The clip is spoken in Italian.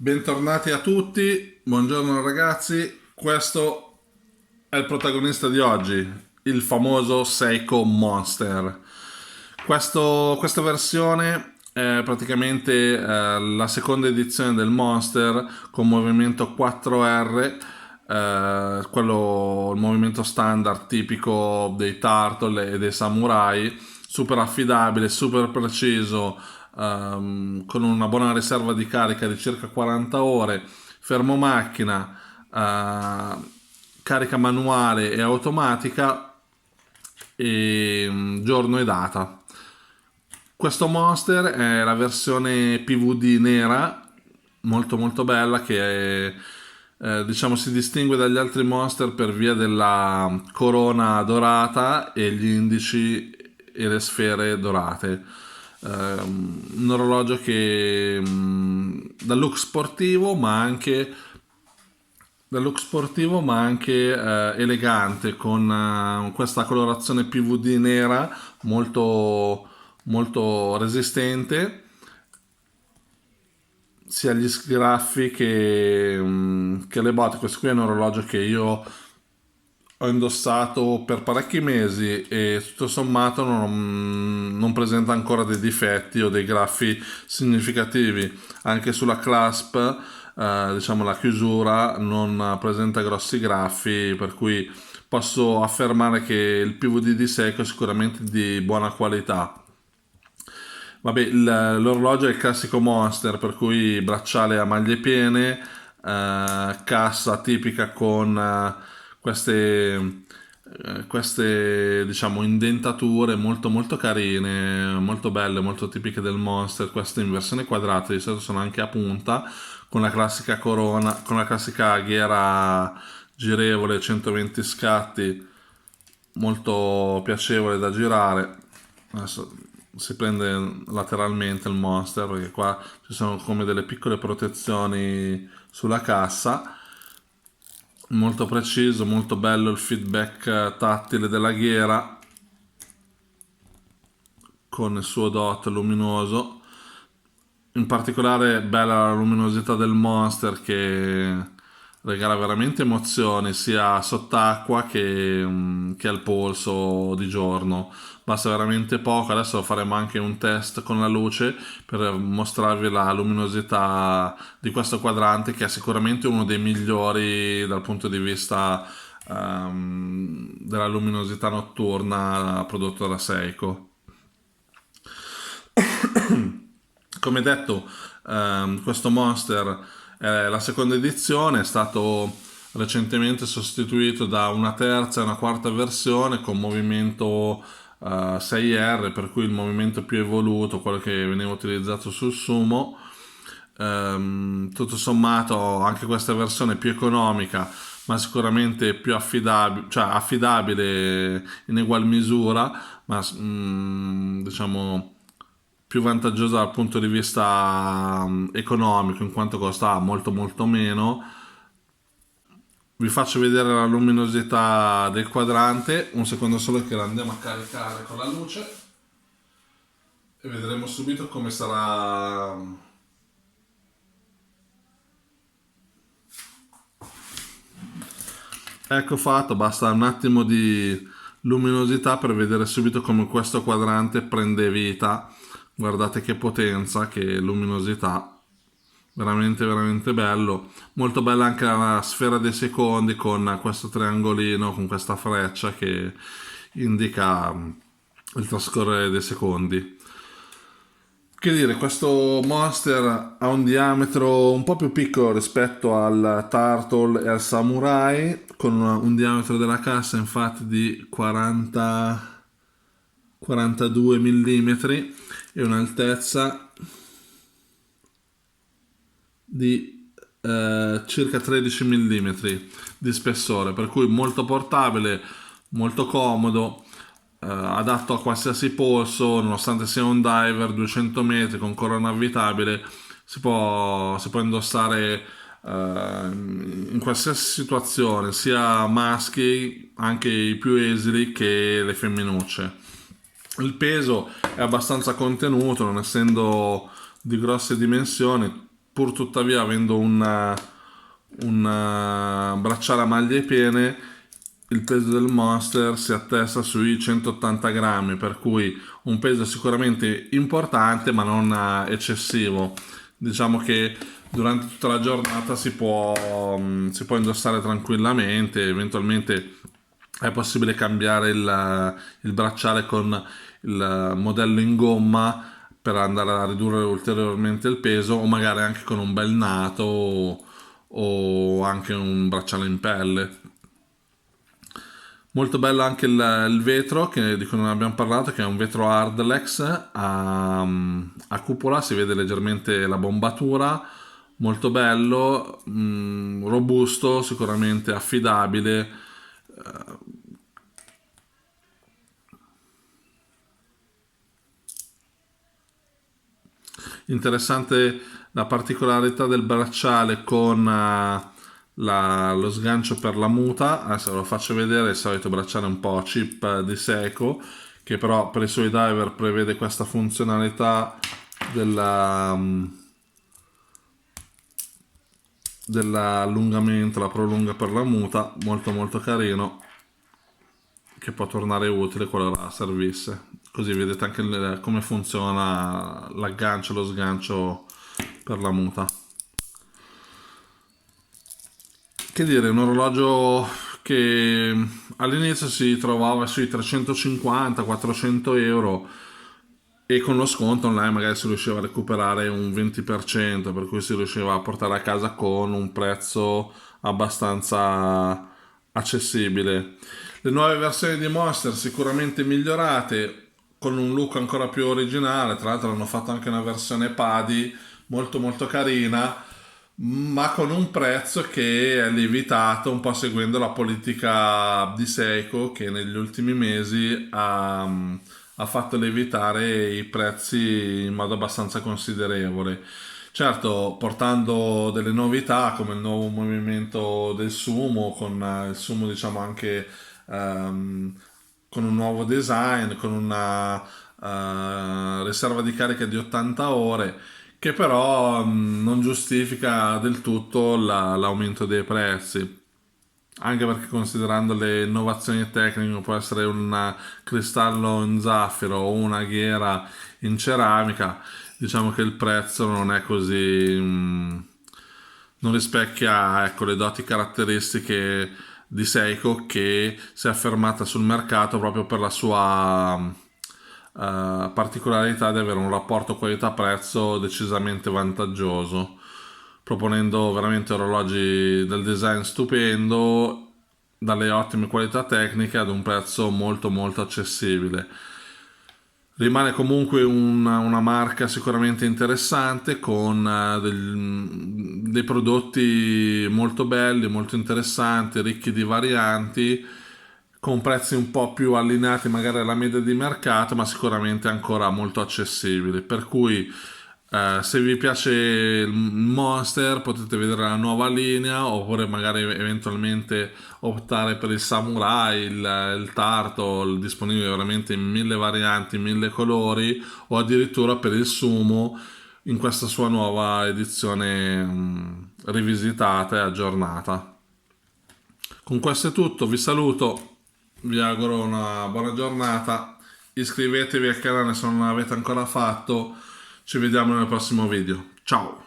Bentornati a tutti, buongiorno ragazzi, questo è il protagonista di oggi, il famoso Seiko Monster. Questa versione è praticamente la seconda edizione del Monster con movimento 4R, il movimento standard tipico dei Turtle e dei Samurai, super affidabile, super preciso, con una buona riserva di carica di circa 40 ore, fermo macchina, carica manuale e automatica e giorno e data. Questo Monster è la versione PVD nera, molto molto bella, che diciamo si distingue dagli altri Monster per via della corona dorata e gli indici e le sfere dorate. Un orologio che dal look sportivo ma anche elegante, con questa colorazione PVD nera molto, molto resistente sia agli sgraffi che alle botte. Questo qui è un orologio che io ho indossato per parecchi mesi e tutto sommato non presenta ancora dei difetti o dei graffi significativi. Anche sulla clasp, diciamo la chiusura non presenta grossi graffi, per cui posso affermare che il PVD di Seiko è sicuramente di buona qualità. Vabbè, l'orologio è il classico Monster, per cui bracciale a maglie piene, cassa tipica con queste diciamo indentature molto molto carine, molto belle, molto tipiche del Monster. Queste in versione quadrata, di solito sono anche a punta, con la classica corona, con la classica ghiera girevole 120 scatti, molto piacevole da girare. Adesso si prende lateralmente il Monster, perché qua ci sono come delle piccole protezioni sulla cassa. Molto preciso, molto bello il feedback tattile della ghiera con il suo dot luminoso. In particolare bella la luminosità del Monster, che regala veramente emozioni sia sott'acqua che al polso di giorno. Basta veramente poco. Adesso faremo anche un test con la luce per mostrarvi la luminosità di questo quadrante, che è sicuramente uno dei migliori dal punto di vista della luminosità notturna prodotto da Seiko. Come detto, questo Monster è la seconda edizione, è stato recentemente sostituito da una terza e una quarta versione con movimento 6R, per cui il movimento più evoluto, quello che veniva utilizzato sul Sumo. Tutto sommato anche questa versione è più economica, ma sicuramente più affidabile, cioè affidabile in egual misura, ma diciamo più vantaggiosa dal punto di vista economico, in quanto costa molto molto meno. Vi faccio vedere la luminosità del quadrante, un secondo solo che la andiamo a caricare con la luce e vedremo subito come sarà. Ecco fatto, basta un attimo di luminosità per vedere subito come questo quadrante prende vita. Guardate che potenza, che luminosità, veramente veramente bello. Molto bella anche la sfera dei secondi con questo triangolino, con questa freccia che indica il trascorrere dei secondi. Che dire, questo Monster ha un diametro un po' più piccolo rispetto al Turtle e al Samurai, con un diametro della cassa infatti di 42 mm e un'altezza di circa 13 mm di spessore, per cui molto portabile, molto comodo, adatto a qualsiasi polso, nonostante sia un diver 200 metri con corona avvitabile, si può indossare in qualsiasi situazione, sia maschi, anche i più esili, che le femminucce. Il peso è abbastanza contenuto, non essendo di grosse dimensioni, pur tuttavia avendo un bracciale a maglie piene, il peso del Monster si attesta sui 180 grammi, per cui un peso sicuramente importante ma non eccessivo. Diciamo che durante tutta la giornata si può indossare tranquillamente, eventualmente è possibile cambiare il bracciale con il modello in gomma per andare a ridurre ulteriormente il peso, o magari anche con un bel nato o anche un bracciale in pelle. Molto bello anche il vetro di cui non abbiamo parlato, che è un vetro Hardlex a cupola, si vede leggermente la bombatura, molto bello, robusto, sicuramente affidabile. Interessante la particolarità del bracciale con lo sgancio per la muta. Adesso ve lo faccio vedere, il solito bracciale un po' cheap di Seiko, che però per i suoi diver prevede questa funzionalità dell'allungamento, la prolunga per la muta, molto molto carino, che può tornare utile qualora servisse. Così vedete anche come funziona l'aggancio e lo sgancio per la muta. Che dire, un orologio che all'inizio si trovava sui 350-400 euro, e con lo sconto online magari si riusciva a recuperare un 20%, per cui si riusciva a portare a casa con un prezzo abbastanza accessibile. Le nuove versioni di Monster sicuramente migliorate, con un look ancora più originale. Tra l'altro hanno fatto anche una versione PADI molto molto carina, ma con un prezzo che è lievitato, un po' seguendo la politica di Seiko, che negli ultimi mesi ha fatto lievitare i prezzi in modo abbastanza considerevole. Certo, portando delle novità come il nuovo movimento del sumo, con il sumo diciamo anche con un nuovo design, con una riserva di carica di 80 ore, che però non giustifica del tutto l'aumento dei prezzi. Anche perché, considerando le innovazioni tecniche, può essere un cristallo in zaffiro o una ghiera in ceramica, diciamo che il prezzo non è così, non rispecchia, ecco, le doti caratteristiche di Seiko, che si è affermata sul mercato proprio per la sua particolarità di avere un rapporto qualità-prezzo decisamente vantaggioso, proponendo veramente orologi del design stupendo, dalle ottime qualità tecniche ad un prezzo molto molto accessibile. Rimane comunque una marca sicuramente interessante, con dei prodotti molto belli, molto interessanti, ricchi di varianti, con prezzi un po' più allineati magari alla media di mercato, ma sicuramente ancora molto accessibili. Per cui se vi piace il Monster potete vedere la nuova linea, oppure magari eventualmente optare per il Samurai, il Turtle, disponibile veramente in 1000 varianti, 1000 colori, o addirittura per il Sumo in questa sua nuova edizione rivisitata e aggiornata. Con questo è tutto, vi saluto, vi auguro una buona giornata, iscrivetevi al canale se non l'avete ancora fatto, ci vediamo nel prossimo video, ciao!